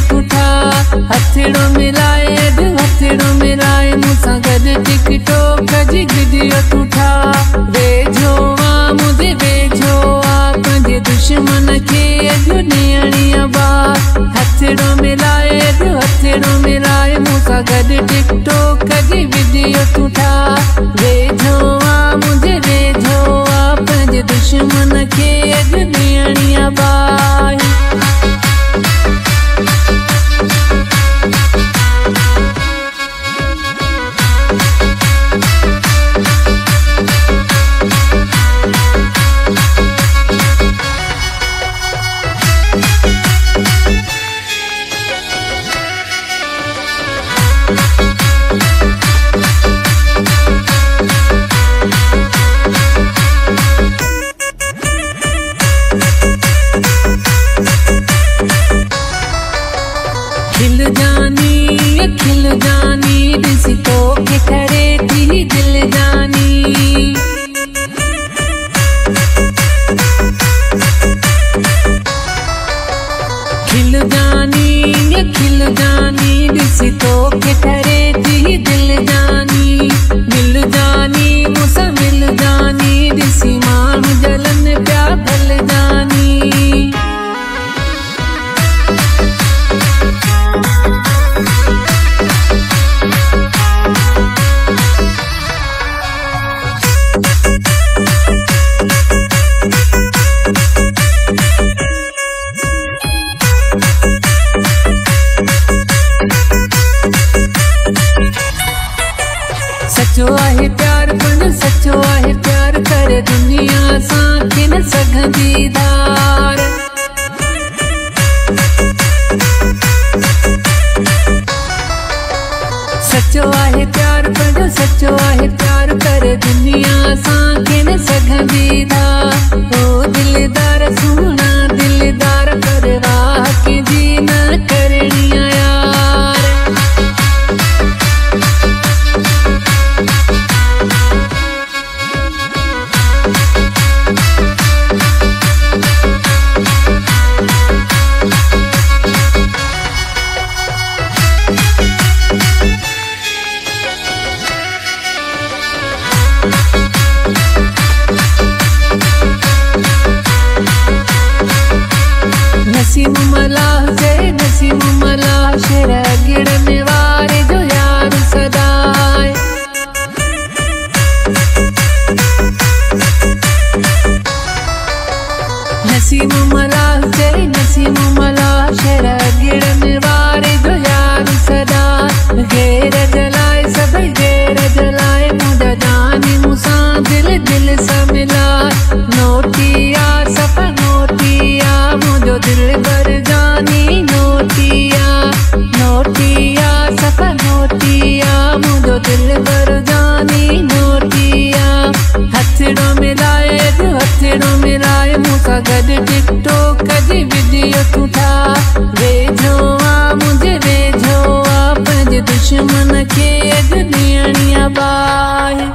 तू ठा। हथड़ो मिलाए हथड़ो मिलाए मूंसां गॾु टिकटॉक जी वीडियो तू ठा। वेझो आ मुंहिंजे वेझो आ पंहिंजे दुश्मन खे अॼु ॾियणी बात। हथड़ो मिलाए हथड़ो मिलाए मूंसां गॾु टिकटॉक जी वीडियो तू ठा। वेझो आ मुंहिंजे वेझो आ पंहिंजे दुश्मन खे अॼु ॾियणी बात। खिल जानी ॾिसी तोखे करे थी दिल जानी। खिल जानी ॾिसी तोखे करे थी दिल जानी। मिल जानी मूंसां मिल जानी ॾिसी माण्हू जलन पिया भल जानी। सचो आहे प्यार पण सचो आहे प्यार करे दुनिया सां खे न सघंदी धार। सचो आहे प्यार पण सचो आहे प्यार करे दुनिया सां खे न सघंदी धार। ओ दिलदार सुहिणा दिलदार परवाह कंहिंजी न करणी यार। नसीम मलाह जय नसीम मलाह शेर गिड़ने वारे जो यार सदाए। नसीम मलाह जय नसीम मलाह शेर गिड़ने वारे जो यार सदाए। घेर जलाए सभई घेर जलाए मुंहिंजा जानी मूंसां दिल दिल सां मिलाए। नोटिया सफ़ा नोटिया मुंहिंजो दिल भर जानी। नोटिया नोटिया सफ़ा नोटिया मुंहिंजो दिल भर जानी। नोटिया हथड़ो मिलाए मूंसां गॾु टिकटॉक जी वीडियो तू ठा। वेझो आ मुंहिंजे वेझो आ पंहिंजे दुश्मन खे अॼु ॾियणी बाहि।